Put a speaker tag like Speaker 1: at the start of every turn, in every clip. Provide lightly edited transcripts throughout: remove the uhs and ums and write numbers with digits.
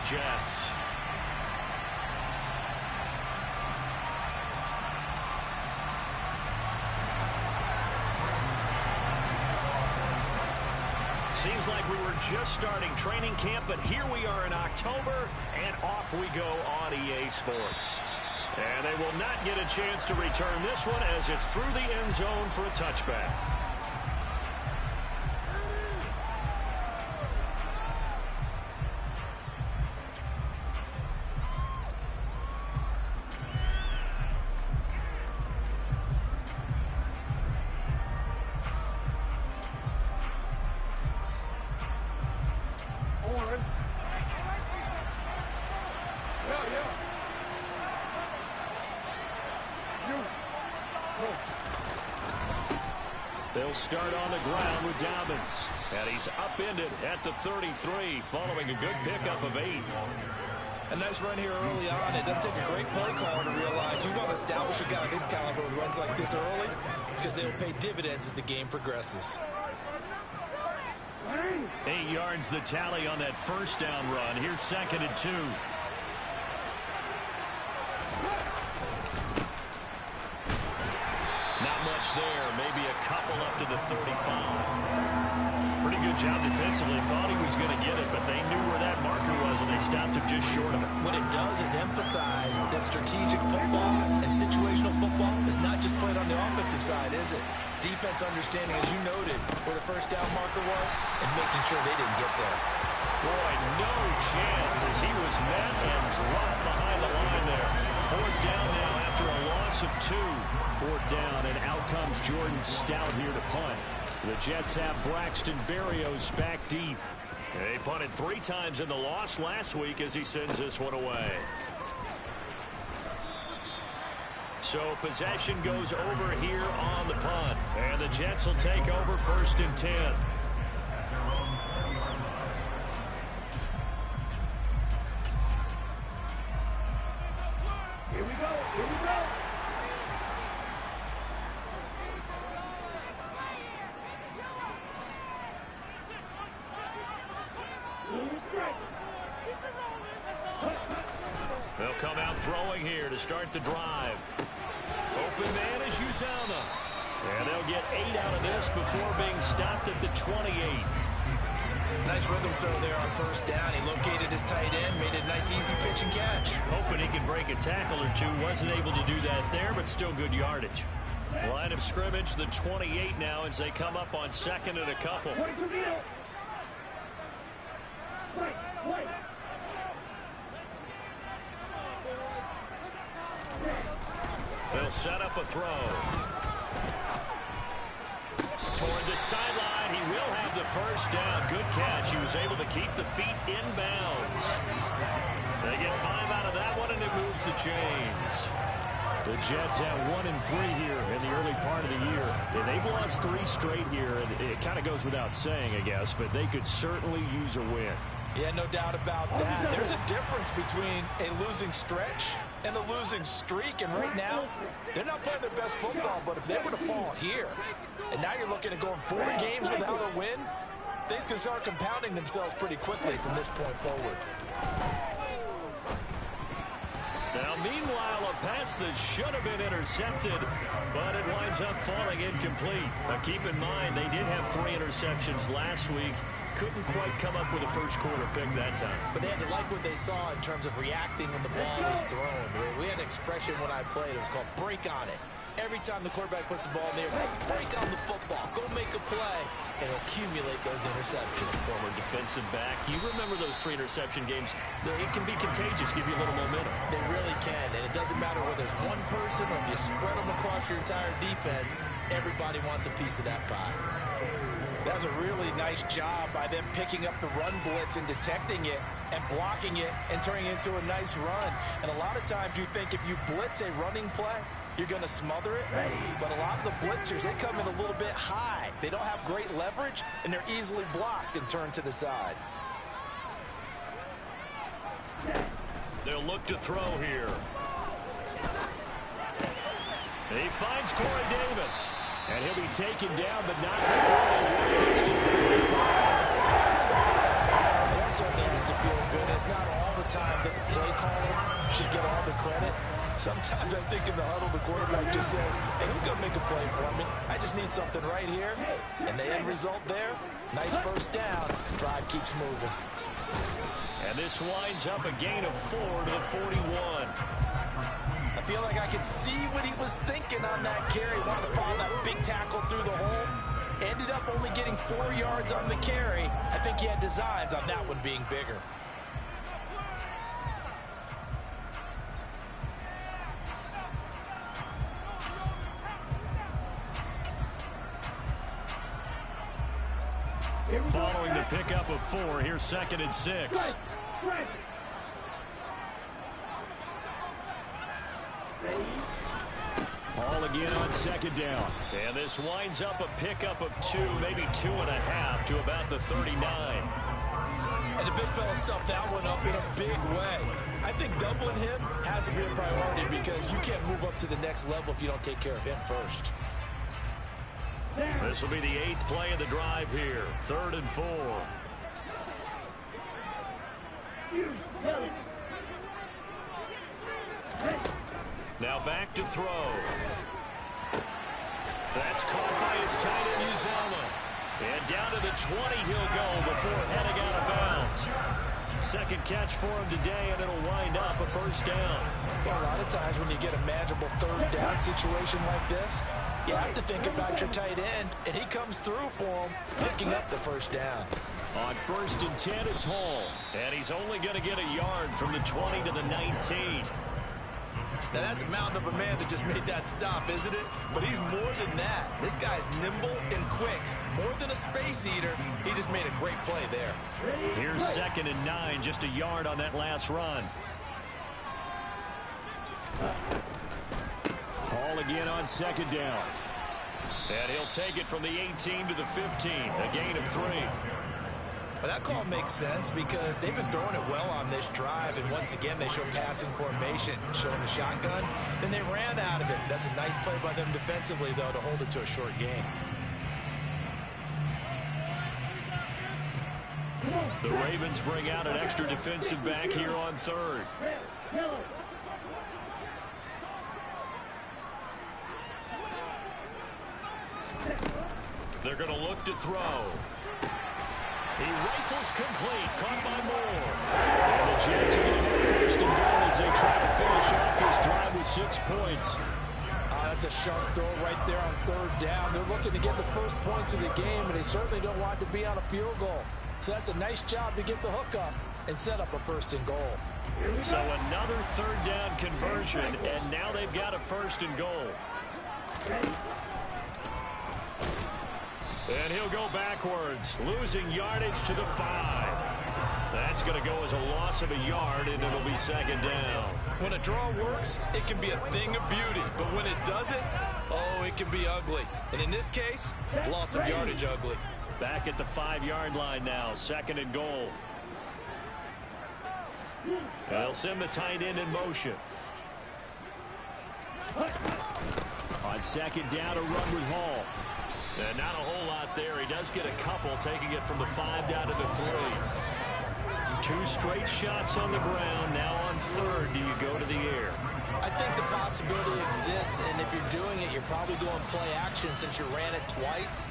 Speaker 1: Jets. Seems like we were just starting training camp, but here we are in October, and off we go on EA Sports. And they will not get a chance to return this one as it's through the end zone for a touchback. They'll start on the ground with Dobbins. And he's upended at the 33 following a good pickup of 8.
Speaker 2: A nice run here early on. It doesn't take a great play caller to realize you want to establish a guy of his caliber with runs like this early because they'll pay dividends as the game progresses.
Speaker 1: 8 yards the tally on that first down run. Here's 2nd and 2. Not much there. Maybe a couple up to the 35. Pretty good job defensively. Thought he was going to get it, but they knew where that marker was, and they stopped him just short of it.
Speaker 2: What it does is emphasize that strategic football and situational football is not just played on the offensive side, is it? Defense understanding, as you noted, where the first down marker was and making sure they didn't get there.
Speaker 1: Boy, no chance as he was met and dropped behind the line there. 4th down now after a loss of 2. 4th down, and out comes Jordan Stout here to punt. The Jets have Braxton Berrios back deep. They punted 3 times in the loss last week as he sends this one away. So possession goes over here on the punt. And the Jets will take over 1st and 10.
Speaker 3: Here we go. Here we go.
Speaker 1: They'll come out throwing here to start the drive. Open man is Uzomah. And they'll get 8 out of this before being stopped at the 28.
Speaker 2: Nice rhythm throw there on 1st down. He located his tight end, made a nice easy pitch and catch.
Speaker 1: Hoping he could break a tackle or two. Wasn't able to do that there, but still good yardage. Line of scrimmage, the 28 now as they come up on 2nd and a couple. They'll set up a throw. Toward the sideline, he will have the 1st down. Good catch. He was able to keep the feet inbounds. They get 5 out of that one, and it moves the chains. The Jets have 1-3 here in the early part of the year. And they've lost 3 straight here, and it kind of goes without saying, I guess, but they could certainly use a win.
Speaker 2: Yeah, no doubt about that. There's a difference between a losing stretch and a losing streak, and right now, they're not playing their best football, but if they were to fall here, and now you're looking at going 4 games without a win, things can start compounding themselves pretty quickly from this point forward.
Speaker 1: Now, meanwhile, a pass that should have been intercepted, but it winds up falling incomplete. Now, keep in mind, they did have 3 interceptions last week. Couldn't quite come up with a first quarter pick that time.
Speaker 2: But they had to like what they saw in terms of reacting when the ball is thrown. We had an expression when I played. It was called break on it. Every time the quarterback puts the ball in there, break on the football. Go make a play and accumulate those interceptions.
Speaker 1: Former defensive back. You remember those 3 interception games. It can be contagious, give you a little momentum.
Speaker 2: They really can, and it doesn't matter whether it's one person or if you spread them across your entire defense. Everybody wants a piece of that pie.
Speaker 4: That was a really nice job by them picking up the run blitz and detecting it and blocking it and turning it into a nice run. And a lot of times you think if you blitz a running play, you're going to smother it. But a lot of the blitzers, they come in a little bit high. They don't have great leverage, and they're easily blocked and turned to the side.
Speaker 1: They'll look to throw here. He finds Corey Davis. And he'll be taken down, but not before they get to the 45.
Speaker 2: That certainly has to feel good. It's not all the
Speaker 4: should get all the credit. Sometimes I think in the huddle, the quarterback just says, hey, who's going to make a play for me? I just need something right here. And the end result there, nice first down. Drive keeps moving.
Speaker 1: And this winds up a gain of 4 to the 41.
Speaker 4: I feel like I could see what he was thinking on that carry. Wanted to follow that big tackle through the hole. Ended up only getting 4 yards on the carry. I think he had designs on that one being bigger.
Speaker 1: Following the pickup of 4, here's 2nd and 6. Ball again on 2nd down. And this winds up a pickup of 2, maybe 2.5 to about the 39.
Speaker 4: And the big fella stuffed that one up in a big way. I think doubling him has to be a priority because you can't move up to the next level if you don't take care of him first.
Speaker 1: This will be the 8th play of the drive here. 3rd and 4. Now back to throw. That's caught by his tight end, Uzomah. And down to the 20 he'll go before heading out of bounds. 2nd catch for him today, and it'll wind up a first down.
Speaker 4: Well, a lot of times when you get a manageable 3rd down situation like this, you have to think about your tight end, and he comes through for him, picking up the first down.
Speaker 1: On 1st and 10, it's Hall. And he's only going to get a yard from the 20 to the 19.
Speaker 4: Now, that's a mountain of a man that just made that stop, isn't it? But he's more than that. This guy's nimble and quick. More than a space eater, he just made a great play there.
Speaker 1: Here's 2nd and 9, just a yard on that last run. Ball again on 2nd down. And he'll take it from the 18 to the 15, a gain of 3.
Speaker 4: Well, that call makes sense because they've been throwing it well on this drive, and once again they show passing formation, showing the shotgun. Then they ran out of it. That's a nice play by them defensively, though, to hold it to a short gain.
Speaker 1: The Ravens bring out an extra defensive back here on 3rd. They're going to look to throw. He rifles complete, caught by Moore. And the Jets are going to go 1st and goal as they try to finish off this drive with 6 points.
Speaker 4: That's a sharp throw right there on 3rd down. They're looking to get the first points of the game, and they certainly don't want to be on a field goal. So that's a nice job to get the hook up and set up a 1st and goal.
Speaker 1: So another 3rd down conversion, and now they've got a 1st and goal. And he'll go backwards, losing yardage to the 5. That's going to go as a loss of a yard, and it'll be 2nd down.
Speaker 4: When a draw works, it can be a thing of beauty. But when it doesn't, oh, it can be ugly. And in this case, loss of yardage ugly.
Speaker 1: Back at the 5-yard line now, 2nd and goal. They'll send the tight end in motion. On 2nd down, a run with Hall. And not a whole lot there. He does get a couple, taking it from the 5 down to the 3. 2 straight shots on the ground. Now on 3rd, do you go to the air?
Speaker 4: I think the possibility exists, and if you're doing it, you're probably going play action since you ran it twice.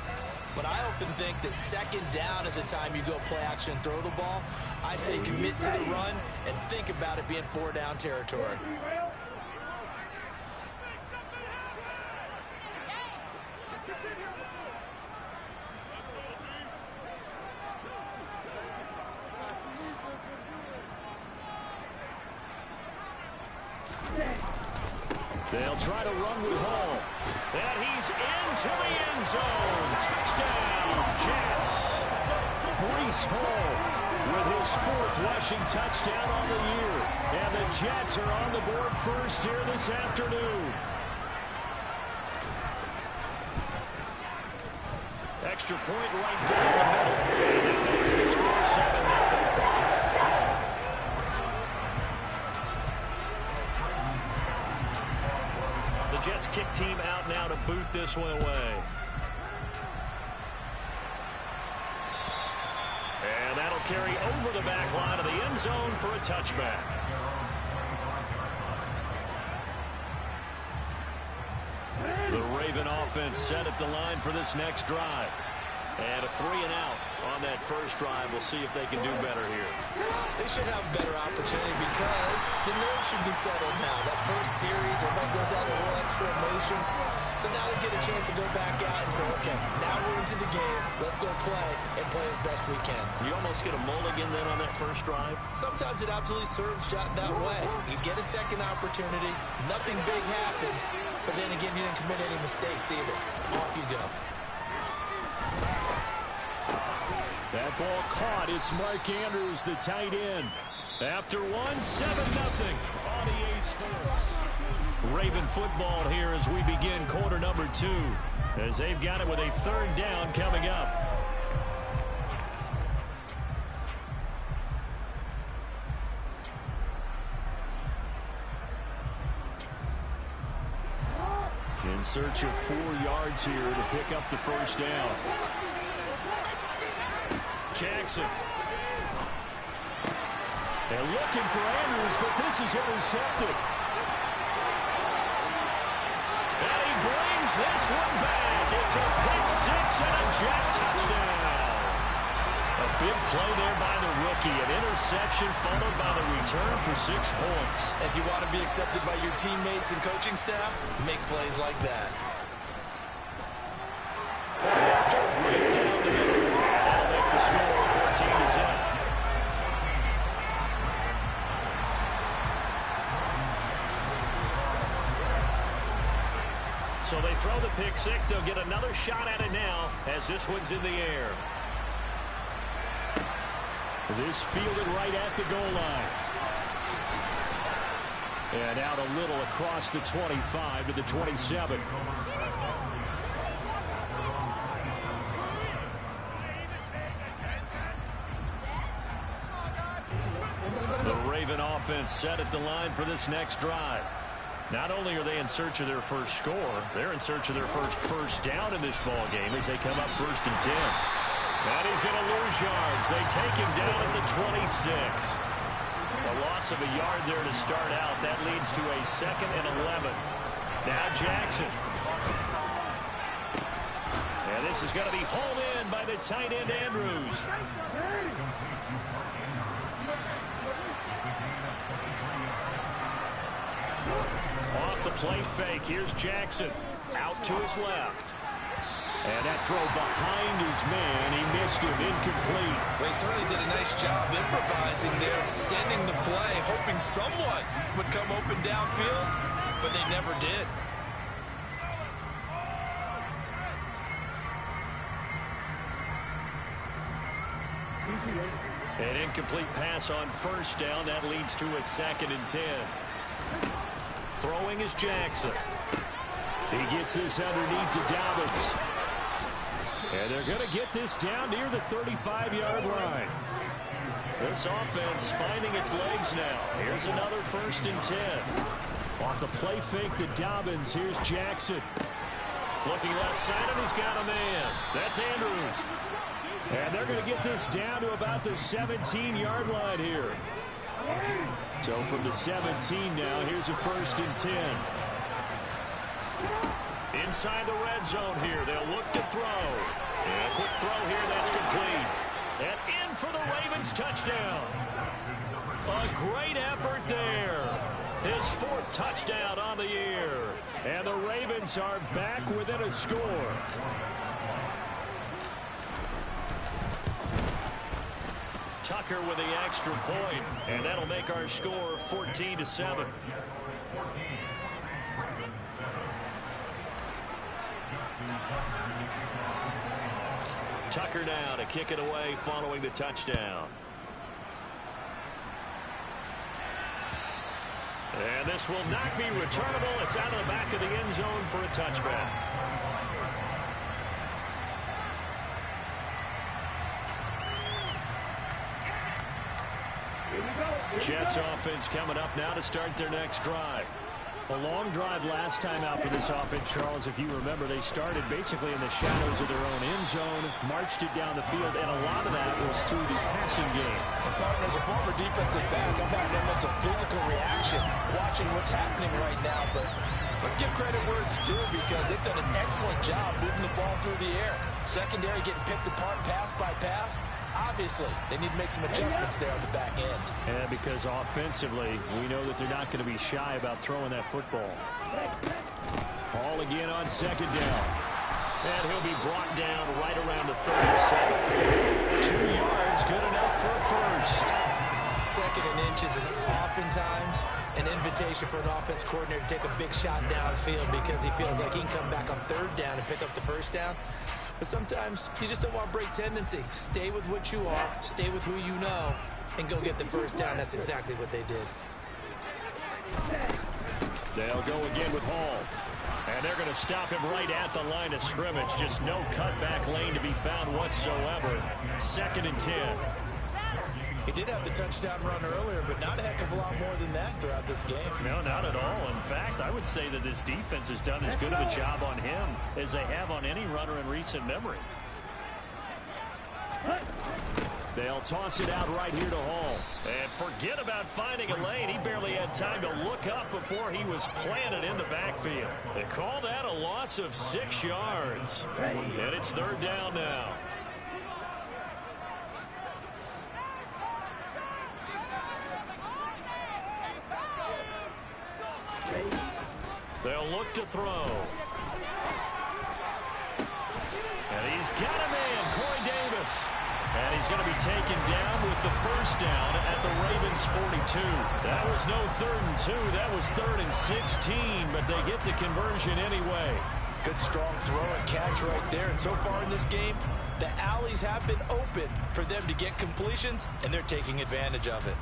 Speaker 4: But I often think that 2nd down is the time you go play action and throw the ball. I say commit to the run and think about it being 4-down territory.
Speaker 1: They'll try to run with Hall. And he's into the end zone. Touchdown, Jets. Breece Hall with his 4th rushing touchdown on the year. And the Jets are on the board first here this afternoon. Extra point right down the middle. And that makes the score 7-0. Jets kick team out now to boot this one away. And that'll carry over the back line of the end zone for a touchback. Raven offense set at the line for this next drive. And a 3-and-out on that first drive. We'll see if they can do better here.
Speaker 4: They should have a better opportunity because the nerves should be settled now. That first series, everybody goes out a little extra emotion. So now they get a chance to go back out and say, okay, now we're into the game. Let's go play and play as best we can.
Speaker 1: You almost get a mulligan then on that first drive?
Speaker 4: Sometimes it absolutely serves that way. You get a second opportunity. Nothing big happened. But then again, you didn't commit any mistakes either. Off you go.
Speaker 1: That ball caught. It's Mark Andrews, the tight end. After 1, 7-0 on EA Sports. Raven football here as we begin quarter number 2. As they've got it with a 3rd down coming up. In search of 4 yards here to pick up the first down. Jackson. They're looking for Andrews, but this is intercepted. And he brings this one back. It's a pick-6 and a Jack touchdown. A big play there by the rookie. An interception followed by the return for 6 points.
Speaker 4: If you want to be accepted by your teammates and coaching staff, make plays like that.
Speaker 1: After a breakdown to go, that'll make the score 14-0. So they throw the pick-6. They'll get another shot at it now as this one's in the air. This fielded right at the goal line. And out a little across the 25 to the 27. The Raven offense set at the line for this next drive. Not only are they in search of their first score, they're in search of their first down in this ball game as they come up 1st and 10. And he's going to lose yards. They take him down at the 26. A loss of a yard there to start out. That leads to a 2nd and 11. Now Jackson. And this is going to be hauled in by the tight end Andrews. Off the play fake. Here's Jackson. Out to his left. And that throw behind his man. He missed him. Incomplete.
Speaker 4: Well, he certainly did a nice job improvising there, extending the play, hoping someone would come open downfield, but they never did.
Speaker 1: An incomplete pass on 1st down. That leads to a 2nd and 10. Throwing is Jackson. He gets this underneath to Dobbins. And they're going to get this down near the 35-yard line. This offense finding its legs now. Here's another 1st and 10. Off the play fake to Dobbins. Here's Jackson. Looking left side, and he's got a man. That's Andrews. And they're going to get this down to about the 17-yard line here. So from the 17 now, here's a 1st and 10. Inside the red zone here. They'll look to throw. And a quick throw here. That's complete. And in for the Ravens touchdown. A great effort there. His 4th touchdown on the year. And the Ravens are back within a score. Tucker with the extra point, and that'll make our score 14-7. Tucker now to kick it away following the touchdown. And this will not be returnable. It's out of the back of the end zone for a touchback. Jets offense coming up now to start their next drive. A long drive last time out for this offense, Charles. If you remember, they started basically in the shadows of their own end zone, marched it down the field, and a lot of that was through the passing game.
Speaker 4: Partner, as a former defensive back, I'm having almost a physical reaction watching what's happening right now, but Let's give credit where it's due because they've done an excellent job moving the ball through the air. Secondary getting picked apart pass by pass. Obviously, they need to make some adjustments there on the back end.
Speaker 1: And because offensively, we know that they're not going to be shy about throwing that football. Ball again on second down. And he'll be brought down right around the 37. 2 yards, good enough for a first.
Speaker 4: Second and inches is oftentimes an invitation for an offense coordinator to take a big shot downfield because he feels like he can come back on third down and pick up the first down. But sometimes you just don't want to break tendency. Stay with what you are, stay with who you know, and go get the first down. That's exactly what they did.
Speaker 1: They'll go again with Hall. And they're going to stop him right at the line of scrimmage. Just no cutback lane to be found whatsoever. 2nd and 10.
Speaker 4: He did have the touchdown run earlier, but not a heck of a lot more than that throughout this game.
Speaker 1: No, not at all. In fact, I would say that this defense has done as good of a job on him as they have on any runner in recent memory. They'll toss it out right here to Hall. And forget about finding a lane. He barely had time to look up before he was planted in the backfield. They call that a loss of 6 yards. And it's 3rd down now. They'll look to throw. And he's got a man, Corey Davis. And he's going to be taken down with the first down at the Ravens 42. That was no 3rd and 2. That was 3rd and 16, but they get the conversion anyway.
Speaker 4: Good strong throw and catch right there. And so far in this game, the alleys have been open for them to get completions, and they're taking advantage of it.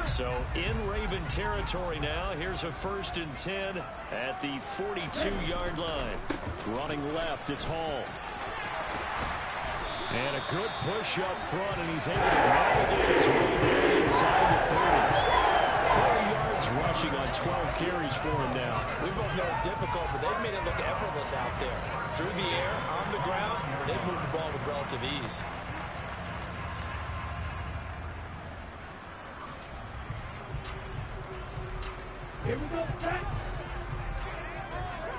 Speaker 1: So in Raven territory now. Here's a 1st and 10 at the 42-yard line. Running left, it's Hall. And a good push up front, and he's able to navigate his way down inside the 30. 4 yards rushing on 12 carries for him now.
Speaker 4: We both know it's difficult, but they've made it look effortless out there. Through the air, on the ground, they've moved the ball with relative ease.
Speaker 3: Here we go, back.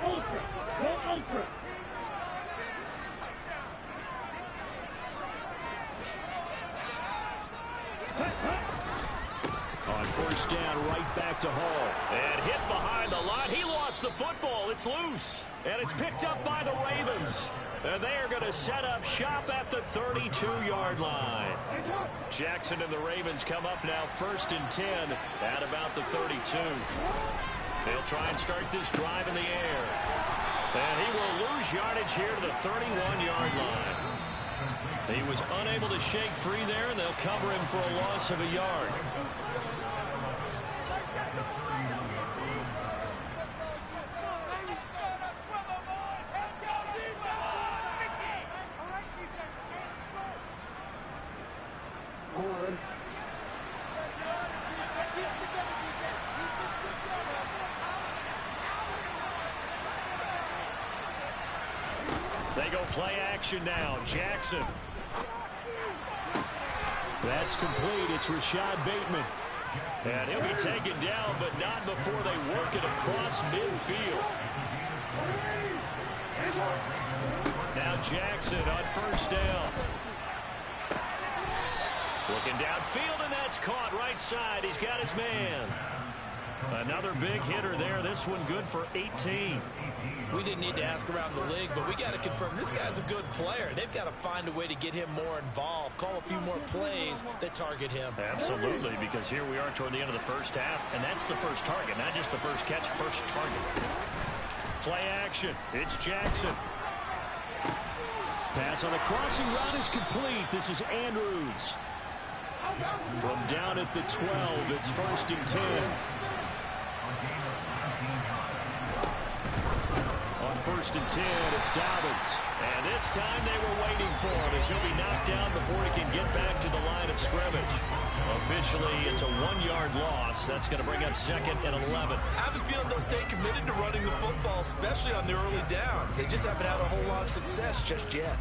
Speaker 3: Ultra, go ultra.
Speaker 1: On 1st down, right back to Hall. And hit behind the line. He lost the football. It's loose. And it's picked up by the Ravens. And they are going to set up shop at the 32-yard line. Jackson and the Ravens come up now 1st and 10 at about the 32. They'll try and start this drive in the air. And he will lose yardage here to the 31-yard line. He was unable to shake free there, and they'll cover him for a loss of a yard. They go play action now. Jackson. That's complete. It's Rashad Bateman. And he'll be taken down, but not before they work it across midfield. Now Jackson on 1st down. Looking downfield, and that's caught right side. He's got his man. Another big hitter there. This one good for 18.
Speaker 4: We didn't need to ask around the league, but we got to confirm this guy's a good player. They've got to find a way to get him more involved, call a few more plays that target him.
Speaker 1: Absolutely, because here we are toward the end of the first half, and that's the first target, not just the first catch, first target. Play action. It's Jackson. Pass on the crossing route is complete. This is Andrews. From down at the 12, it's 1st and 10. On 1st and 10, it's Dobbins. And this time they were waiting for him as he'll be knocked down before he can get back to the line of scrimmage. Officially, it's a 1-yard loss. That's going to bring up 2nd and 11.
Speaker 4: I have a feeling they'll stay committed to running the football, especially on the early downs. They just haven't had a whole lot of success just yet.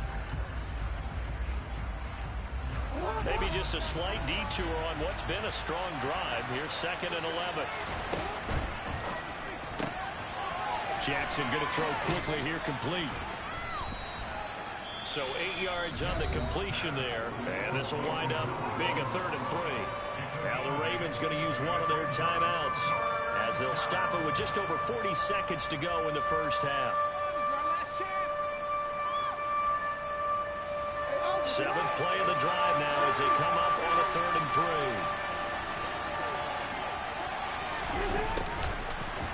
Speaker 1: Maybe just a slight detour on what's been a strong drive. Here's 2nd and 11. Jackson going to throw quickly here, complete. So 8 yards on the completion there, and this will wind up being a 3rd and 3. Now the Ravens going to use one of their timeouts as they'll stop it with just over 40 seconds to go in the first half. 7th play of the drive now as they come up on a 3rd and 3.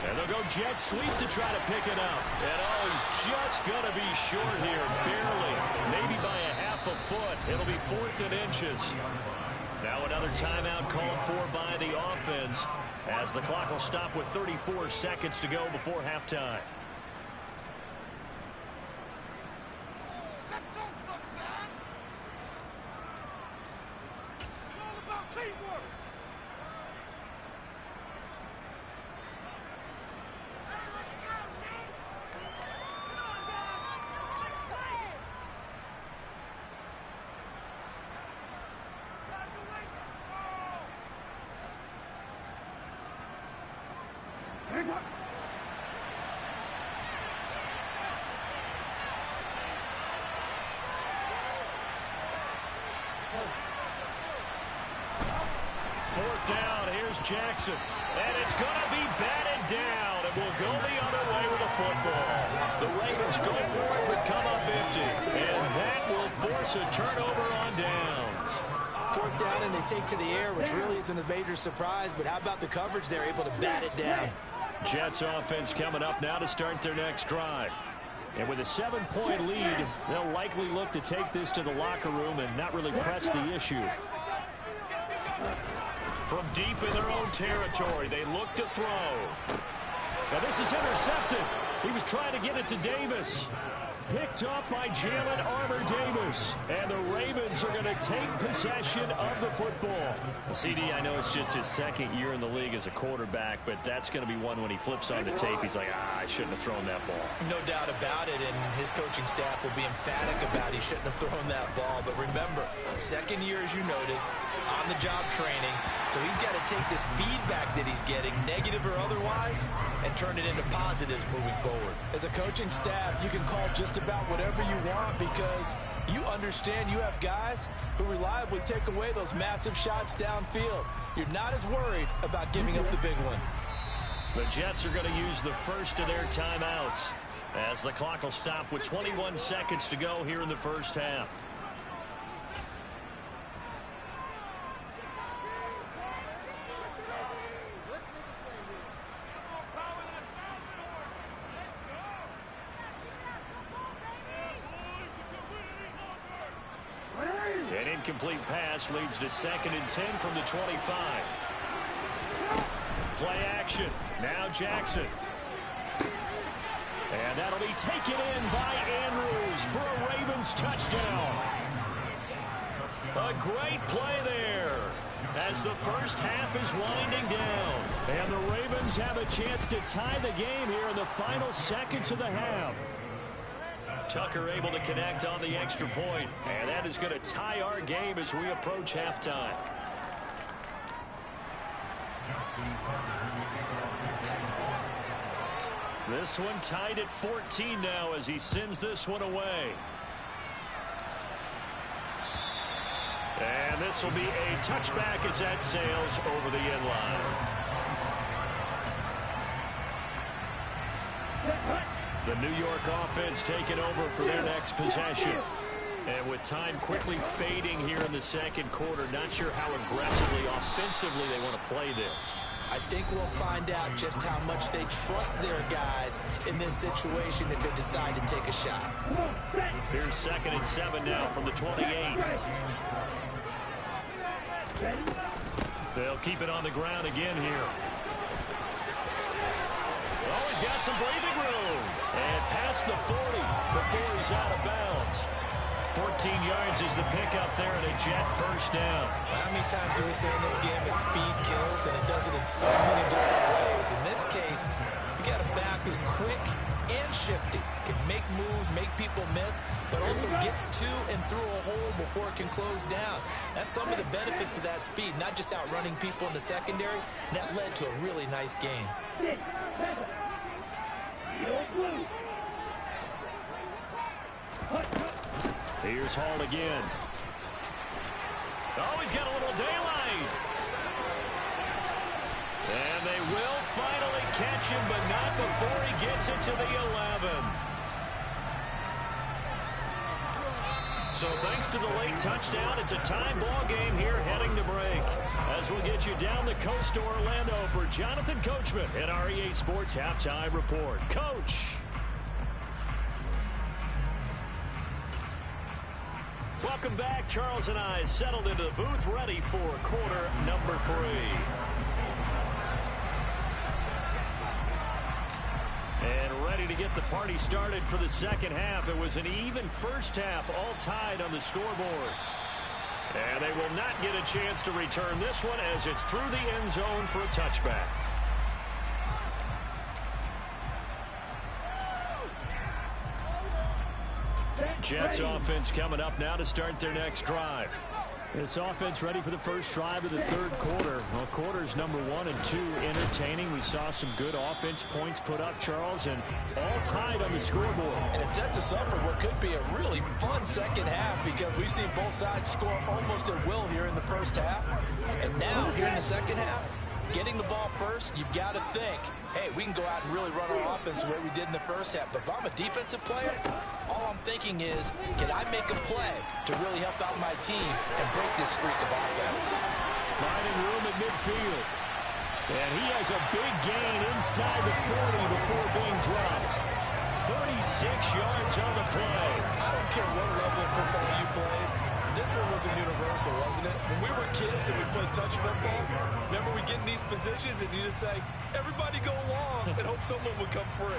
Speaker 1: And they'll go jet sweep to try to pick it up. And oh, he's just going to be short here, barely, maybe by a half a foot. It'll be 4th and inches. Now another timeout called for by the offense as the clock will stop with 34 seconds to go before halftime. Jackson, and it's going to be batted down, and will go the other way with the football. The Ravens go for it, but come up empty, and that will force a turnover on downs.
Speaker 4: 4th down, and they take to the air, which really isn't a major surprise, but how about the coverage? They're able to bat it down.
Speaker 1: Jets offense coming up now to start their next drive. And with a 7-point lead, they'll likely look to take this to the locker room and not really press the issue. From deep in their own territory, they look to throw. Now this is intercepted. He was trying to get it to Davis. Picked up by Jalen Armour-Davis. And the Ravens are going to take possession of the football. CD, I know it's just his 2nd year in the league as a quarterback, but that's going to be one when he flips on the tape. He's like, I shouldn't have thrown that ball.
Speaker 4: No doubt about it, and his coaching staff will be emphatic about he shouldn't have thrown that ball. But remember, 2nd year, as you noted, on-the-job training. So he's got to take this feedback that he's getting, negative or otherwise, and turn it into positives moving forward. As a coaching staff, you can call just about whatever you want because you understand you have guys who reliably take away those massive shots downfield. You're not as worried about giving up the big one.
Speaker 1: The Jets are going to use the first of their timeouts as the clock will stop with 21 seconds to go here in the first half. An incomplete pass leads to 2nd and 10 from the 25. Play action. Now Jackson. And that'll be taken in by Andrews for a Ravens touchdown. A great play there as the first half is winding down. And the Ravens have a chance to tie the game here in the final seconds of the half. Tucker able to connect on the extra point, and that is going to tie our game as we approach halftime. This one tied at 14 now as he sends this one away. And this will be a touchback as that sails over the end line. The New York offense taking over for their next possession. And with time quickly fading here in the 2nd quarter, not sure how aggressively, offensively they want to play this.
Speaker 4: I think we'll find out just how much they trust their guys in this situation if they decide to take a shot.
Speaker 1: Here's 2nd and 7 now from the 28. They'll keep it on the ground again here. Oh, he's got some breathing room. And past the 40 before he's out of bounds. 14 yards is the pickup there and a Jet first down.
Speaker 4: How many times do we say in this game is speed kills, and it does it in so many different ways. In this case, you got a back who's quick and shifty, can make moves, make people miss, but also gets to and through a hole before it can close down. That's some of the benefits of that speed, not just outrunning people in the secondary. That led to a really nice game.
Speaker 1: Here's Hall again. Oh, he's got a little daylight. And they will finally catch him, but not before he gets it to the 11. So thanks to the late touchdown, it's a tie ball game here heading to break. As we'll get you down the coast to Orlando for Jonathan Coachman at our EA Sports Halftime Report. Coach. Welcome back. Charles and I settled into the booth ready for quarter number 3. And ready to get the party started for the second half. It was an even first half, all tied on the scoreboard. And they will not get a chance to return this one as it's through the end zone for a touchback. Jets offense coming up now to start their next drive. This offense ready for the first drive of the third quarter. Well, quarters number 1 and 2 entertaining. We saw some good offense points put up, Charles, and all tied on the scoreboard.
Speaker 2: And it sets us up for what could be a really fun second half because we've seen both sides score almost at will here in the first half. And now, here in the second half, getting the ball first, you've got to think, hey, we can go out and really run our offense the way we did in the first half. But if I'm a defensive player, all I'm thinking is, can I make a play to really help out my team and break this streak of offense?
Speaker 1: Finding room at midfield. And he has a big gain inside the 40 before being dropped. 36 yards on the play.
Speaker 4: I don't care what level of football you played. This one wasn't universal, wasn't it? When we were kids and we played touch football, remember we get in these positions and you just say, everybody go along and hope someone would come free.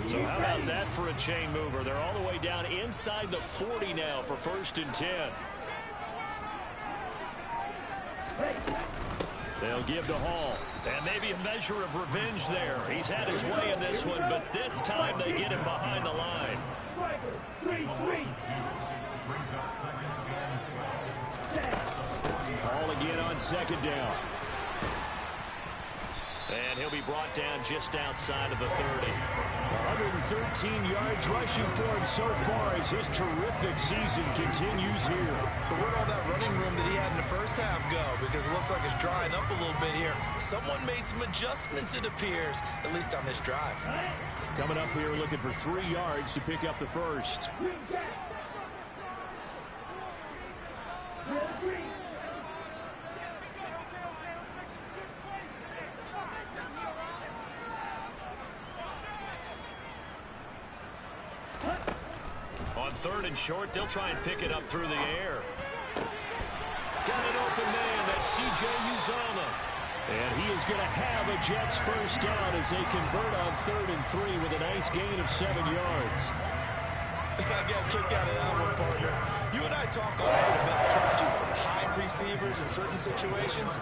Speaker 1: So how about that for a chain mover? They're all the way down inside the 40 now for 1st and 10. They'll give to Hall. And maybe a measure of revenge there. He's had his way in this one, but this time they get him behind the line. Hall again on 2nd down. And he'll be brought down just outside of the 30. 113 yards rushing for him so far as his terrific season continues here.
Speaker 4: So where'd all that running room that he had in the first half go? Because it looks like it's drying up a little bit here. Someone made some adjustments, it appears, at least on this drive.
Speaker 1: Coming up here looking for 3 yards to pick up the first. On 3rd and short, they'll try and pick it up through the air. Got an open man, that's C.J. Uzomah. And he is going to have a Jets first down as they convert on 3rd and 3 with a nice gain of 7 yards.
Speaker 4: I got a kick out of that one, partner. You and I talk often about trying to hide receivers in certain situations,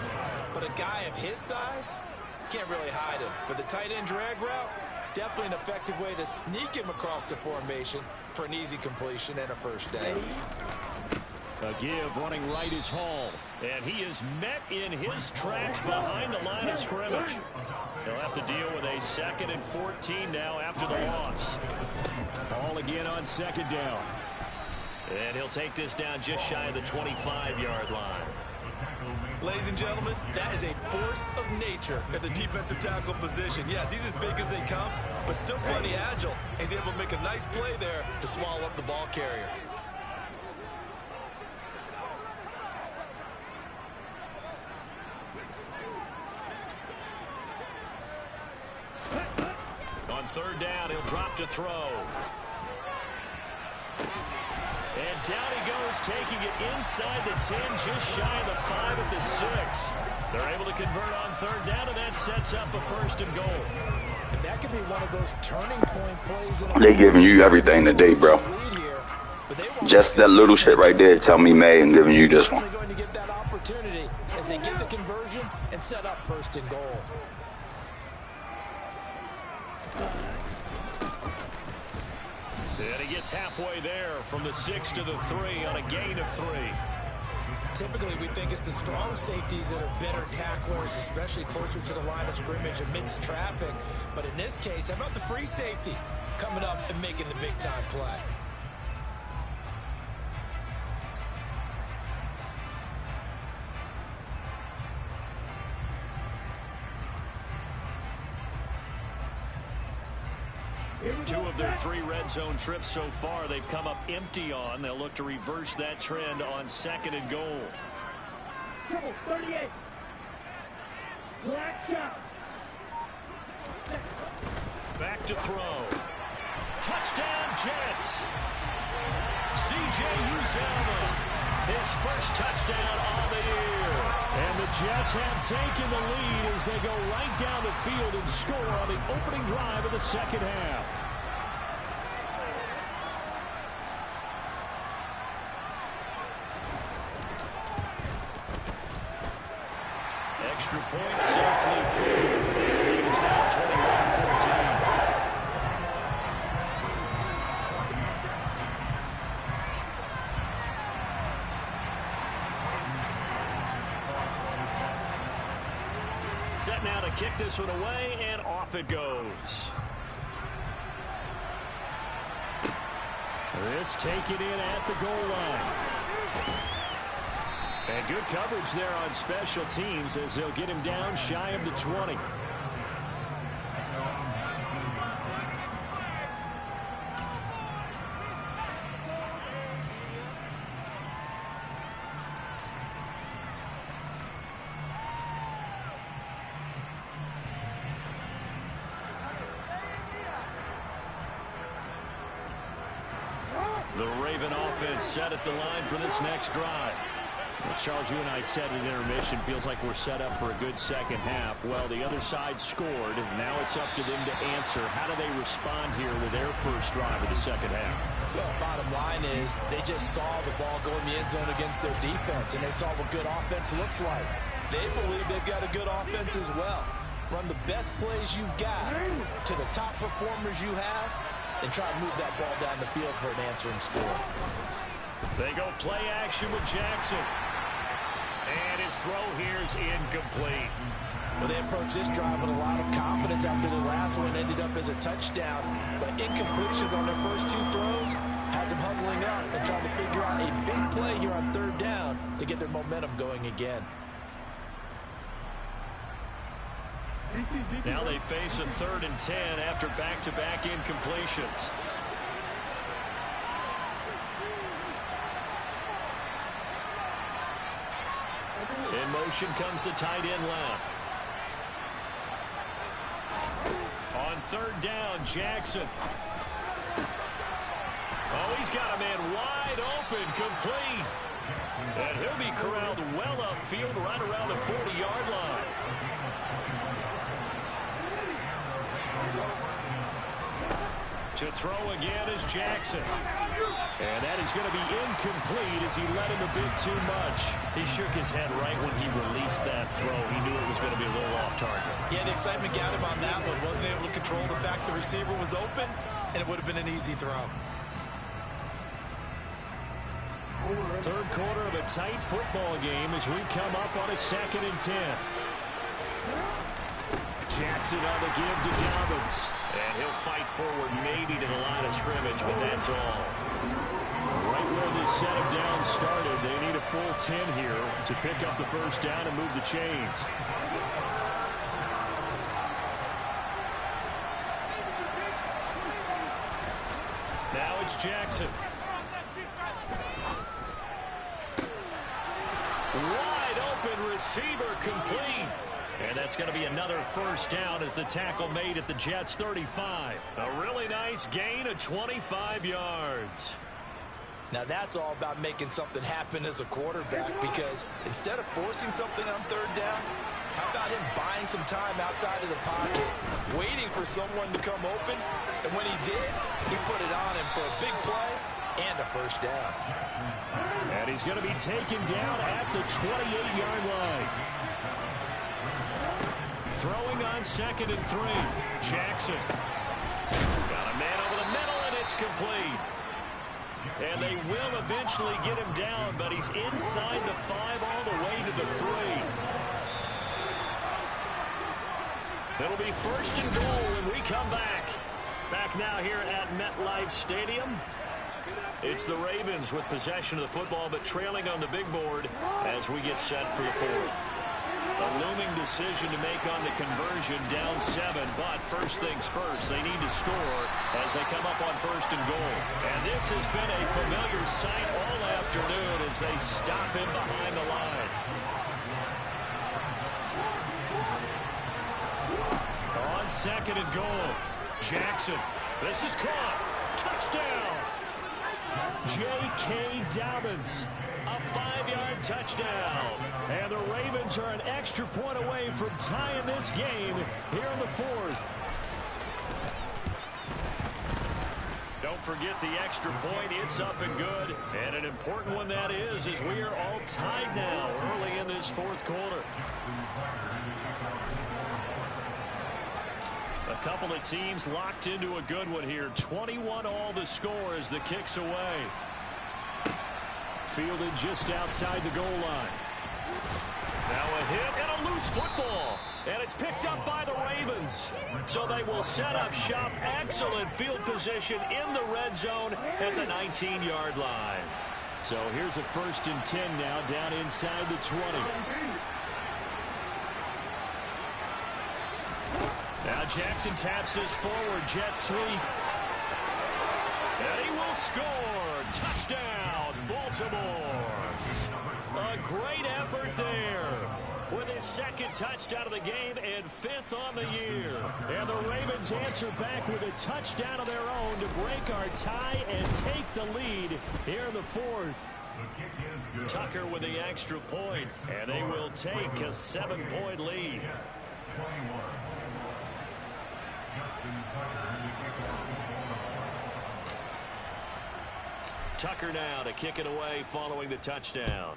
Speaker 4: but a guy of his size can't really hide him. But the tight end drag route, definitely an effective way to sneak him across the formation for an easy completion and a first down.
Speaker 1: A give running right is Hall. And he is met in his tracks behind the line of scrimmage. He'll have to deal with a 2nd and 14 now after the loss. Hall again on 2nd down. And he'll take this down just shy of the 25-yard line.
Speaker 4: Ladies and gentlemen, that is a force of nature at the defensive tackle position. Yes, he's as big as they come, but still plenty agile. He's able to make a nice play there to swallow up the ball carrier.
Speaker 1: On 3rd down, he'll drop to throw. And down he goes, taking it inside the 10, just shy of the 5 at the 6. They're able to convert on 3rd down, and that sets up a 1st and goal.
Speaker 2: And that could be one of those turning point plays.
Speaker 5: They giving you everything today, bro. Just that little shit right there. Tell me May and giving you this one.
Speaker 2: They're going to get that opportunity as they get the conversion and set up 1st and goal.
Speaker 1: And he gets halfway there from the 6 to the 3 on a gain of 3.
Speaker 4: Typically, we think it's the strong safeties that are better tacklers, especially closer to the line of scrimmage amidst traffic. But in this case, how about the free safety coming up and making the big-time play?
Speaker 1: Two of their 3 red zone trips so far they've come up empty on. They'll look to reverse that trend on 2nd and goal.
Speaker 3: Triple 38. Black shot.
Speaker 1: Back to throw. Touchdown Jets. C.J. Uzomah, his first touchdown on the year. And the Jets have taken the lead as they go right down the field and score on the opening drive of the second half. Extra point safely through. The lead is now 21-14. Set now to kick this one away, and off it goes. This taken in at the goal line. And good coverage there on special teams as they'll get him down shy of the 20. The Raven offense set at the line for this next drive. Well, Charles, you and I said at intermission, feels like we're set up for a good second half. Well, the other side scored. Now it's up to them to answer. How do they respond here with their first drive of the second half?
Speaker 4: Well, bottom line is they just saw the ball go in the end zone against their defense, and they saw what good offense looks like. They believe they've got a good offense as well. Run the best plays you've got to the top performers you have, and try to move that ball down the field for an answering score.
Speaker 1: They go play action with Jackson. And his throw here's incomplete.
Speaker 4: Well, they approached this drive with a lot of confidence after the last one ended up as a touchdown. But incompletions on their first 2 throws has them huddling up and trying to figure out a big play here on 3rd down to get their momentum going again.
Speaker 1: Now they face a 3rd and 10 after back-to-back incompletions. In motion comes the tight end left. On 3rd down, Jackson. Oh, he's got a man wide open, complete. And he'll be corralled well upfield right around the 40-yard line. To throw again is Jackson. And that is going to be incomplete as he let him a bit too much. He shook his head right when he released that throw. He knew it was going to be a little off target.
Speaker 4: Yeah, the excitement got him on that one. Wasn't able to control the fact the receiver was open, and it would have been an easy throw.
Speaker 1: 3rd quarter of a tight football game as we come up on a 2nd and 10. Jackson on the give to Dobbins. And he'll fight forward maybe to the line of scrimmage, but that's all. Right where this set of downs started, they need a full 10 here to pick up the first down and move the chains. Now it's Jackson. Wide open receiver, complete. And that's going to be another first down as the tackle made at the Jets' 35. A really nice gain of 25 yards.
Speaker 4: Now that's all about making something happen as a quarterback, because instead of forcing something on 3rd down, how about him buying some time outside of the pocket, waiting for someone to come open, and when he did, he put it on him for a big play and a first down.
Speaker 1: And he's going to be taken down at the 28-yard line. Throwing on 2nd and 3. Jackson. Got a man over the middle, and it's complete. And they will eventually get him down, but he's inside the 5 all the way to the 3. It'll be first and goal when we come back. Back now here at MetLife Stadium. It's the Ravens with possession of the football, but trailing on the big board as we get set for the 4th. A looming decision to make on the conversion, down 7, but first things first, they need to score as they come up on first and goal. And this has been a familiar sight all afternoon as they stop him behind the line. On second and goal, Jackson. This is caught. Touchdown. J.K. Dobbins. A 5-yard touchdown. And the Ravens are an extra point away from tying this game here in the 4th. Don't forget the extra point. It's up and good. And an important one that is, as we are all tied now early in this 4th quarter. A couple of teams locked into a good one here. 21 all the score as the kick's away. Fielded just outside the goal line. Now a hit and a loose football. And it's picked up by the Ravens. So they will set up shop. Excellent field position in the red zone at the 19-yard line. So here's a 1st and 10 now down inside the 20. Now Jackson taps this forward, jet sweep. And he will score. Touchdown, Baltimore. A great effort there with his 2nd touchdown of the game and 5th on the year. And the Ravens answer back with a touchdown of their own to break our tie and take the lead here in the 4th. Tucker with the extra point, and they will take a 7-point lead. Tucker now to kick it away following the touchdown.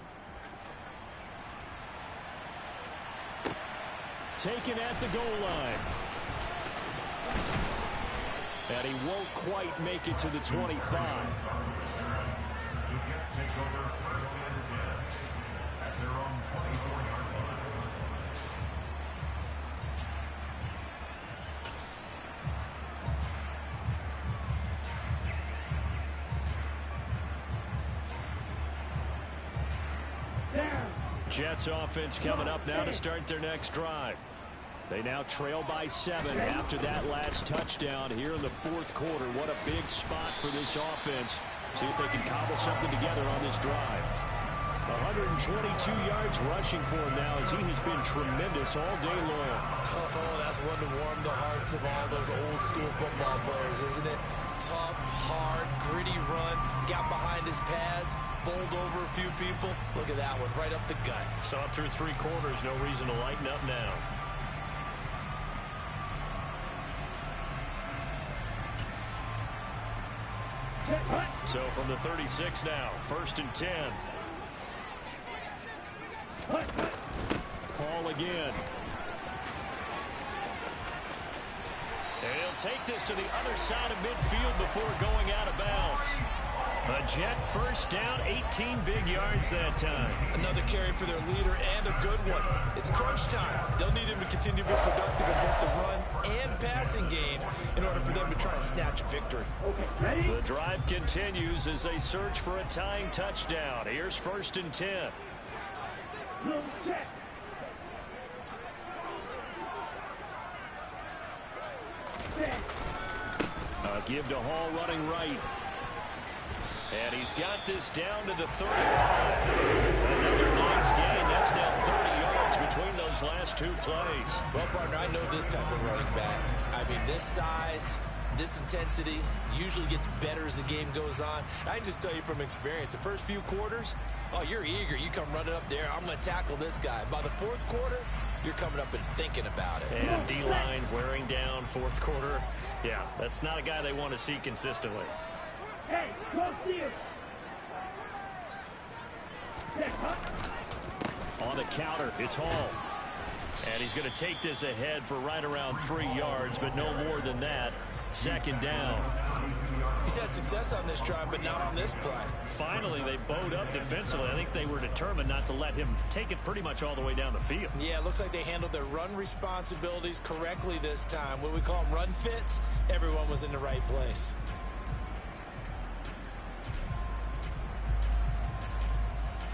Speaker 1: Taken at the goal line. And he won't quite make it to the 25. Jets offense coming up now to start their next drive. They now trail by 7 after that last touchdown here in the 4th quarter. What a big spot for this offense. See if they can cobble something together on this drive. 122 yards rushing for him now as he has been tremendous all day long.
Speaker 4: Oh, that's one to warm the hearts of all those old school football players, isn't it? Tough, hard, gritty run, got behind his pads, bowled over a few people. Look at that one, right up the gut.
Speaker 1: Saw through 3 quarters, no reason to lighten up now. So from the 36 now, 1st and 10. Paul again. And he'll take this to the other side of midfield before going out of bounds. A Jet first down, 18 big yards that time.
Speaker 4: Another carry for their leader and a good one. It's crunch time. They'll need him to continue to be productive in both the run and passing game in order for them to try and snatch a victory.
Speaker 1: The drive continues as they search for a tying touchdown. Here's 1st and 10. Give to Hall running right. And he's got this down to the 35. Another nice gain. That's now 30 yards between those last 2 plays.
Speaker 4: Well, partner, I know this type of running back. I mean, this size, this intensity usually gets better as the game goes on. I can just tell you from experience, the first few quarters, oh, you're eager. You come running up there. I'm going to tackle this guy. By the 4th quarter, you're coming up and thinking about it.
Speaker 1: And D-line wearing down 4th quarter. Yeah, that's not a guy they want to see consistently.
Speaker 3: Hey, close here.
Speaker 1: On the counter, it's Hall. And he's going to take this ahead for right around 3 yards, but no more than that. 2nd down.
Speaker 4: He's had success on this drive, but not on this play.
Speaker 1: Finally, they bowed up defensively. I think they were determined not to let him take it pretty much all the way down the field.
Speaker 4: Yeah, it looks like they handled their run responsibilities correctly this time. What we call them run fits, everyone was in the right place.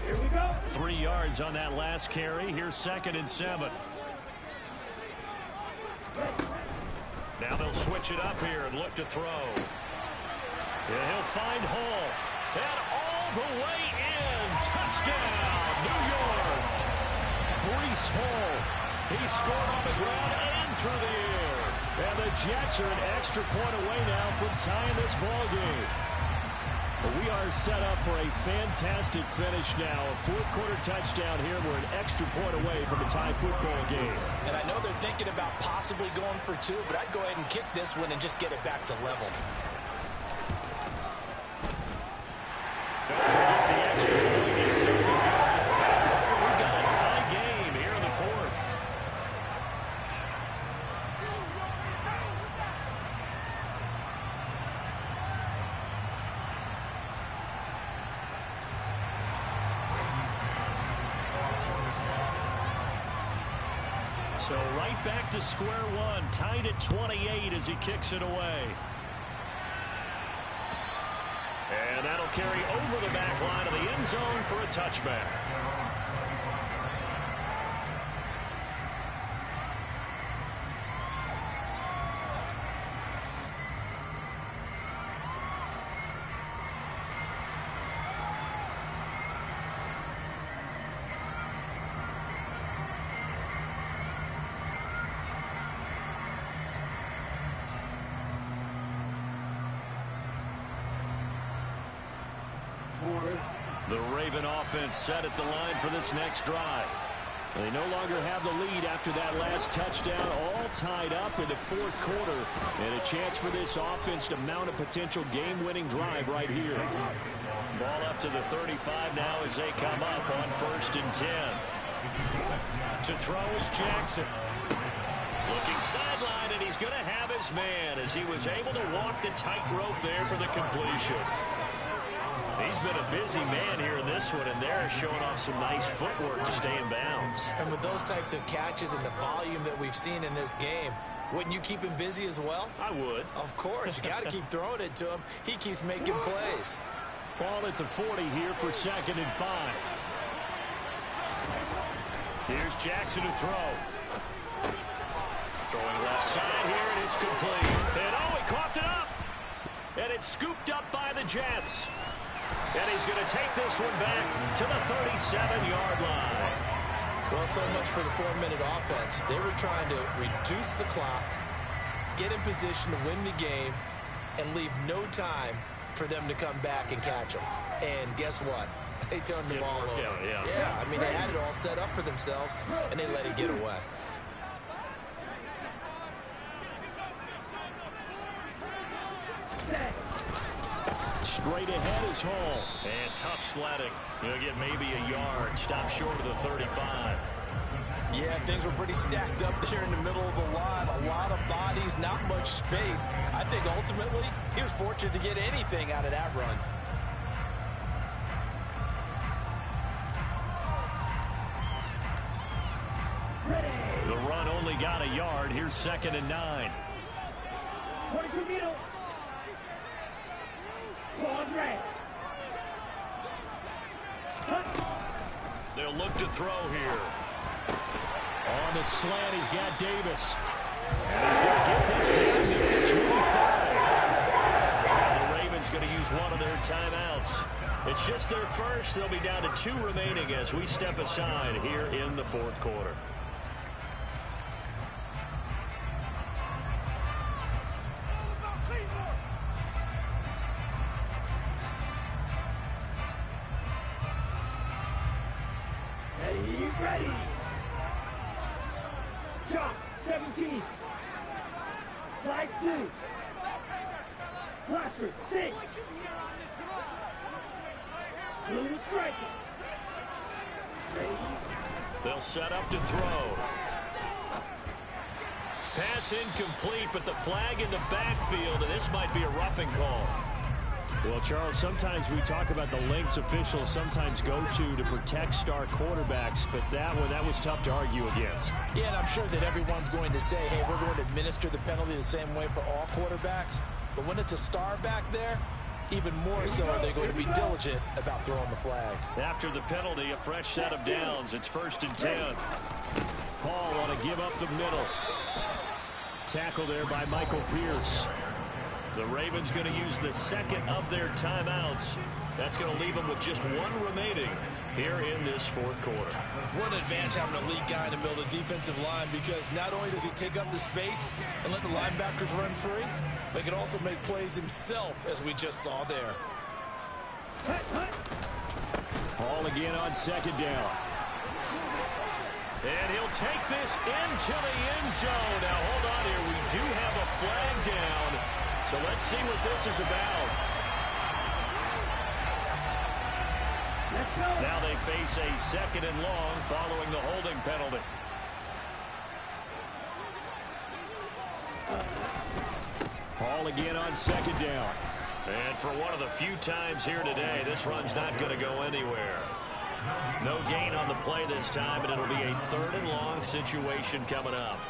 Speaker 3: Here we go.
Speaker 1: 3 yards on that last carry. Here's 2nd and 7. Now they'll switch it up here and look to throw. Yeah, he'll find Hall. And all the way in. Touchdown, New York. Breece Hall. He scored on the ground and through the air. And the Jets are an extra point away now from tying this ball game. But we are set up for a fantastic finish now. A 4th quarter touchdown here. We're an extra point away from a tie football game.
Speaker 4: And I know they're thinking about possibly going for 2, but I'd go ahead and kick this one and just get it back to level.
Speaker 1: Don't forget the extra point. It's over. We've got a tie game here in the 4th. So right back to square one, tied at 28 as he kicks it away. And that'll carry over the back line of the end zone for a touchback. The Raven offense set at the line for this next drive. They no longer have the lead after that last touchdown, all tied up in the 4th quarter. And a chance for this offense to mount a potential game-winning drive right here. Ball up to the 35 now as they come up on 1st and 10. To throw is Jackson. Looking sideline, and he's going to have his man as he was able to walk the tightrope there for the completion. He's been a busy man here in this one, and they're showing off some nice footwork to stay in bounds.
Speaker 4: And with those types of catches and the volume that we've seen in this game, wouldn't you keep him busy as well?
Speaker 1: I would.
Speaker 4: Of course. You got to keep throwing it to him. He keeps making plays.
Speaker 1: Ball at the 40 here for 2nd and 5. Here's Jackson to throw. Throwing left side here, and it's complete. And oh, he coughed it up. And it's scooped up by the Jets. And he's going to take this one back to the 37-yard line.
Speaker 4: Well, so much for the 4-minute offense. They were trying to reduce the clock, get in position to win the game, and leave no time for them to come back and catch them. And guess what? They turned the ball over. Yeah, I mean, they had it all set up for themselves, and they let it get away.
Speaker 1: Straight ahead is Hall. And tough sledding. He'll get maybe a yard. Stop short of the 35.
Speaker 4: Yeah, things were pretty stacked up there in the middle of the line. A lot of bodies, not much space. I think ultimately he was fortunate to get anything out of that run.
Speaker 1: The run only got a yard. Here's 2nd and 9.
Speaker 3: 22 meters.
Speaker 1: They'll look to throw here. On the slant, he's got Davis. And he's going to get this down near the 25. And the Ravens going to use one of their timeouts. It's just their first. They'll be down to 2 remaining as we step aside here in the 4th quarter.
Speaker 3: Ready. Shot 17. Slide 2. Flasher 6. Blue striker.
Speaker 1: They'll set up to throw. Pass incomplete, but the flag in the backfield, and this might be a roughing call. Well, Charles, sometimes we talk about the lengths officials sometimes go to protect star quarterbacks, but that was tough to argue against.
Speaker 2: Yeah, and I'm sure that everyone's going to say, hey, we're going to administer the penalty the same way for all quarterbacks. But when it's a star back there, even more so are they going to be diligent about throwing the flag.
Speaker 1: After the penalty, a fresh set of downs. It's 1st and 10. Paul want to give up the middle. Tackle there by Michael Pierce. The Ravens going to use the second of their timeouts. That's going to leave them with just one remaining here in this 4th quarter.
Speaker 4: What an advantage having an elite guy in the middle of the defensive line, because not only does he take up the space and let the linebackers run free, but he can also make plays himself, as we just saw there.
Speaker 1: Paul again on 2nd down. And he'll take this into the end zone. Now, hold on here. We do have a flag down. So let's see what this is about. Now they face a 2nd and long following the holding penalty. Paul again on 2nd down. And for one of the few times here today, this run's not going to go anywhere. No gain on the play this time, and it'll be a 3rd and long situation coming up.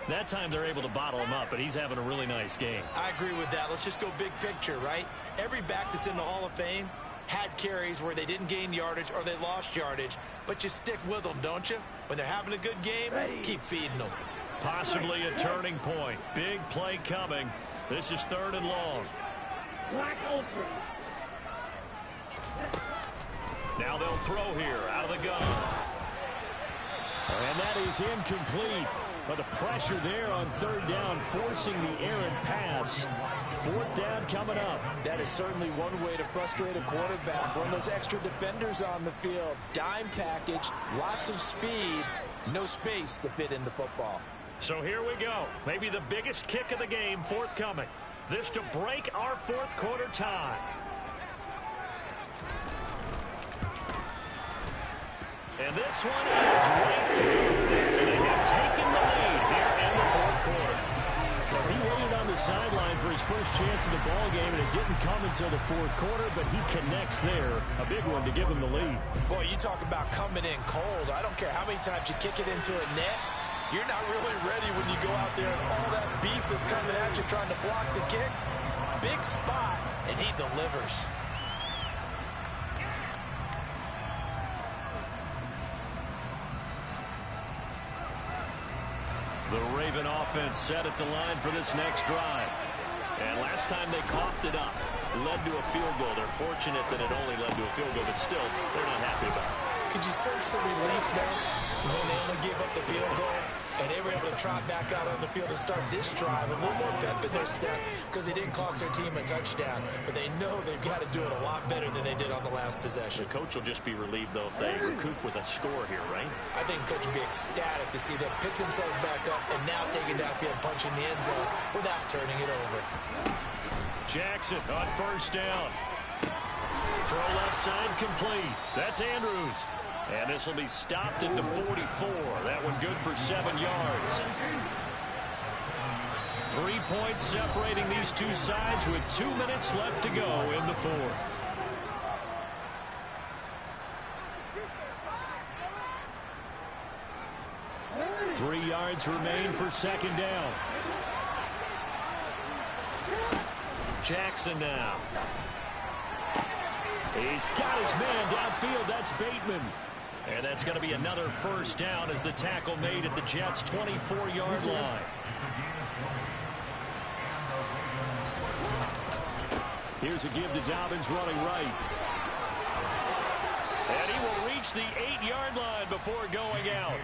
Speaker 1: That time they're able to bottle him up, but he's having a really nice game.
Speaker 4: I agree with that. Let's just go big picture, right? Every back that's in the Hall of Fame had carries where they didn't gain yardage or they lost yardage, but you stick with them, don't you? When they're having a good game, keep feeding them.
Speaker 1: Possibly a turning point. Big play coming. This is 3rd and long. Now they'll throw here out of the gun. And that is incomplete. But the pressure there on 3rd down, forcing the errant pass. 4th down coming up.
Speaker 2: That is certainly one way to frustrate a quarterback. Run those extra defenders on the field. Dime package, lots of speed, no space to fit into football.
Speaker 1: So here we go. Maybe the biggest kick of the game forthcoming. This to break our 4th quarter tie. And this one is right through. And they have taken the lead here in the 4th quarter. So he waited on the sideline for his first chance in the ball game, and it didn't come until the 4th quarter, but he connects there. A big one to give him the lead.
Speaker 2: Boy, you talk about coming in cold. I don't care how many times you kick it into a net. You're not really ready when you go out there and all that beef is coming at you trying to block the kick. Big spot, and he delivers.
Speaker 1: The Raven offense set at the line for this next drive. And last time they coughed it up, led to a field goal. They're fortunate that it only led to a field goal, but still, they're not happy about it.
Speaker 4: Could you sense the relief there when they only gave up the field goal? And they were able to trot back out on the field and start this drive. A little more pep in their step because they didn't cost their team a touchdown. But they know they've got to do it a lot better than they did on the last possession.
Speaker 1: The coach will just be relieved, though, if they recoup with a score here, right?
Speaker 4: I think the coach will be ecstatic to see them pick themselves back up and now take it downfield, punching the end zone without turning it over.
Speaker 1: Jackson on 1st down. Throw left side complete. That's Andrews. And this will be stopped at the 44. That one good for 7 yards. 3 points separating these two sides with 2 minutes left to go in the 4th. Three yards remain for 2nd down. Jackson now. He's got his man downfield. That's Bateman. And that's going to be another 1st down as the tackle made at the Jets' 24-yard line. Here's a give to Dobbins running right. And he will reach the 8-yard line before going out.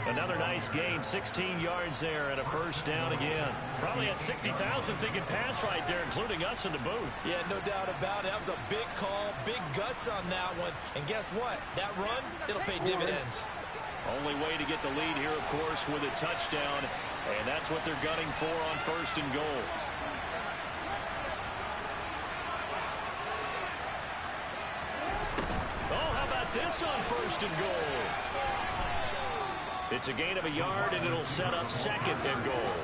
Speaker 1: Another nice gain, 16 yards there and a 1st down again. Probably had 60,000 thinking pass right there, including us in the booth.
Speaker 4: Yeah, no doubt about it. That was a big call, big guts on that one. And guess what? That run, it'll pay dividends.
Speaker 1: Only way to get the lead here, of course, with a touchdown. And that's what they're gunning for on 1st and goal. Oh, how about this on 1st and goal? It's a gain of a yard, and it'll set up 2nd and goal.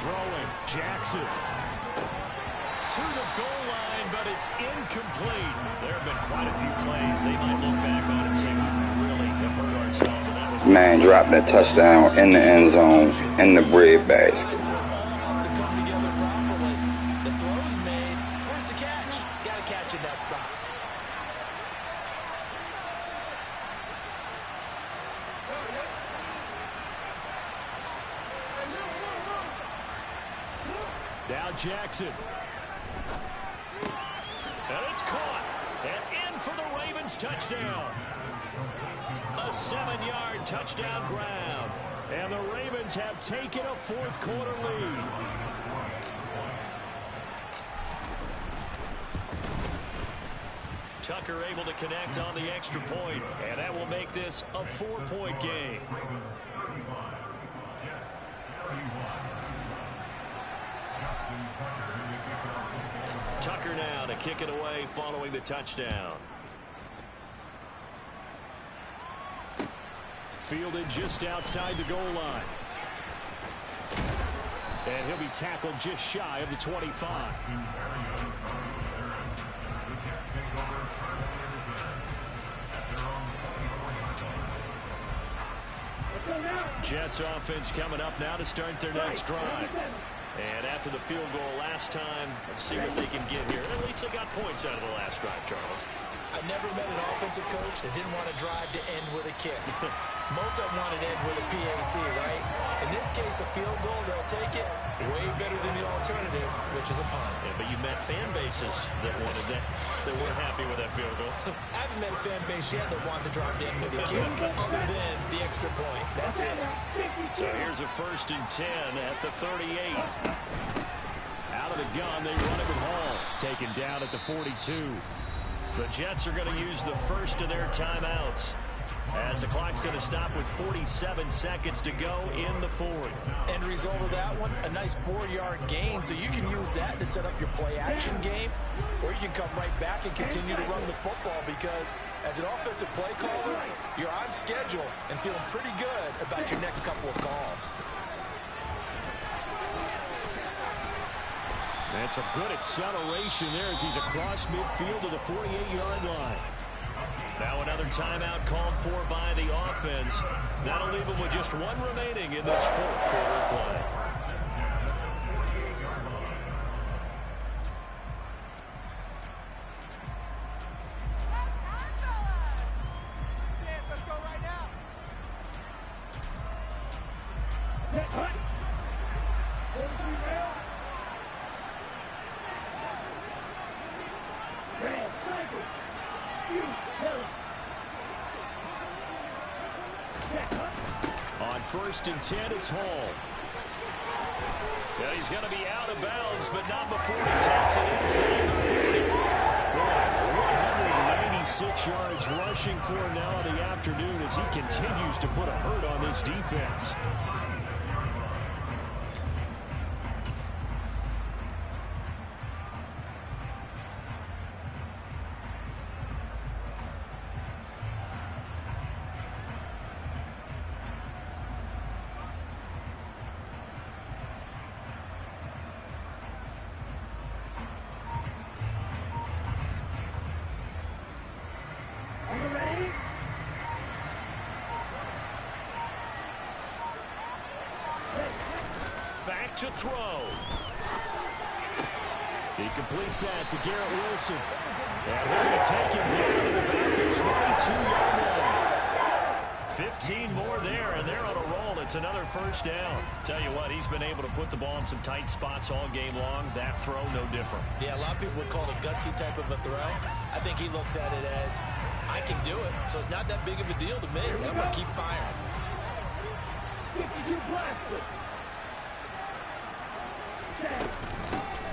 Speaker 1: throwing. Jackson. To the goal line, but it's incomplete. There have been quite a few plays they might look back on and say, we really have hurt ourselves. And that was
Speaker 5: Man dropped that touchdown in the end zone in the bread basket.
Speaker 4: It's all has to come together properly. The throw's made. Where's the catch? Got to catch in that spot.
Speaker 1: Now Jackson. And it's caught. And in for the Ravens touchdown. A 7-yard touchdown grab. And the Ravens have taken a fourth-quarter lead. Tucker able to connect on the extra point. And that will make this a 4-point game. Tucker now to kick it away following the touchdown. Fielded just outside the goal line. And he'll be tackled just shy of the 25. Jets offense coming up now to start their next drive. And after the field goal last time, let's see what they can get here. At least they got points out of the last drive, Charles.
Speaker 4: I never met an offensive coach that didn't want to drive to end with a kick. Most of them wanted to end with a PAT, right? In this case, a field goal, they'll take it. Way better than the alternative, which is a punt.
Speaker 1: Yeah, but you met fan bases that wanted that, that weren't happy with that field goal.
Speaker 4: I haven't met a fan base yet that wants to drive to end with a kick, other than the extra point. That's it.
Speaker 1: So here's a 1st and 10 at the 38. Out of the gun, they run it with Hall. Taken down at the 42. The Jets are going to use the first of their timeouts, as the clock's going to stop with 47 seconds to go in the 4th.
Speaker 4: End result of that one, a nice 4-yard gain. So you can use that to set up your play-action game, or you can come right back and continue to run the football, because as an offensive play caller, you're on schedule and feeling pretty good about your next couple of calls.
Speaker 1: That's a good acceleration there as he's across midfield to the 48-yard line. Now another timeout called for by the offense. That'll leave them with just one remaining in this 4th quarter of play.
Speaker 3: Let's go right now. Set, hut.
Speaker 1: On 1st and 10, it's Hall. Yeah, he's going to be out of bounds, but not before he takes it inside the 40. 196 yards rushing for him now in the afternoon as he continues to put a hurt on this defense. To throw. He completes that to Garrett Wilson. And we're going to take him down to the back, the 22-yard line. 15 more there, and they're on a roll. It's another 1st down. Tell you what, he's been able to put the ball in some tight spots all game long. That throw, no different.
Speaker 4: Yeah, a lot of people would call it a gutsy type of a throw. I think he looks at it as, I can do it, so it's not that big of a deal to me, and I'm going to keep firing.
Speaker 3: 52 blasted.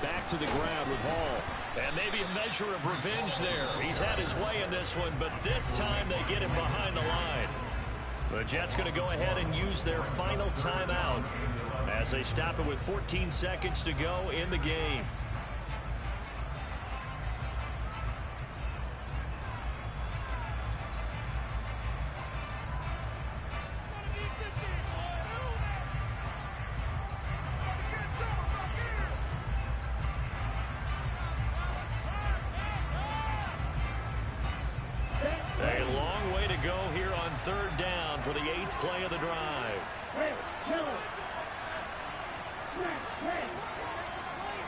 Speaker 1: Back to the ground with Hall. And maybe a measure of revenge there. He's had his way in this one, but this time they get him behind the line. The Jets going to go ahead and use their final timeout as they stop it with 14 seconds to go in the game. go here on 3rd down for the 8th play of the drive.
Speaker 3: Hey, Miller. Snap, hey.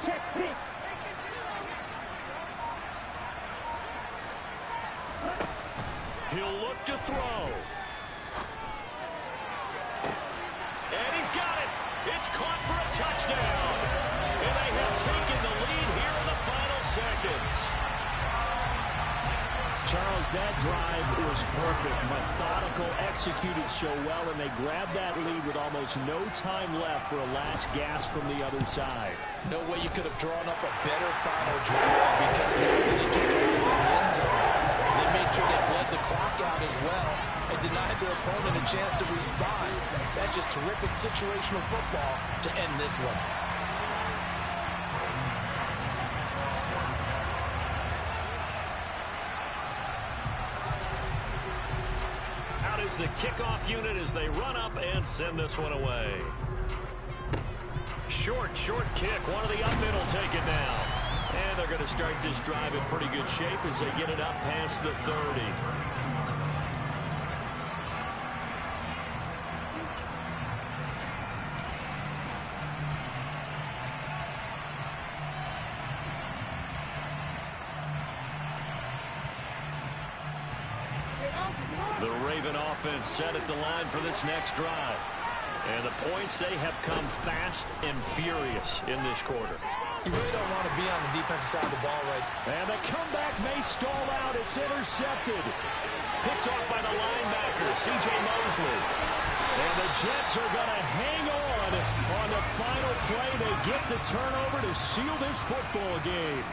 Speaker 3: Check pitch.
Speaker 1: He'll look to throw. And he's got it. It's caught for a touchdown. And they have taken the lead here in the final seconds.
Speaker 6: Charles, that drive was perfect. Methodical, executed so well, and they grabbed that lead with almost no time left for a last gasp from the other side.
Speaker 2: No way you could have drawn up a better final drive because they really kept their eyes on the end zone. They made sure they bled the clock out as well and denied their opponent a chance to respond. That's just terrific situational football to end this one.
Speaker 1: Is the kickoff unit as they run up and send this one away. Short kick. One of the up middle take it now. And they're going to start this drive in pretty good shape as they get it up past the 30. The Raven offense set at the line for this next drive. And the points, they have come fast and furious in this quarter.
Speaker 2: You really don't want to be on the defensive side of the ball right.
Speaker 6: And the comeback may stall out. It's intercepted.
Speaker 1: Picked off by the linebacker, C.J. Mosley.
Speaker 6: And the Jets are going to hang on the final play. They get the turnover to seal this football game.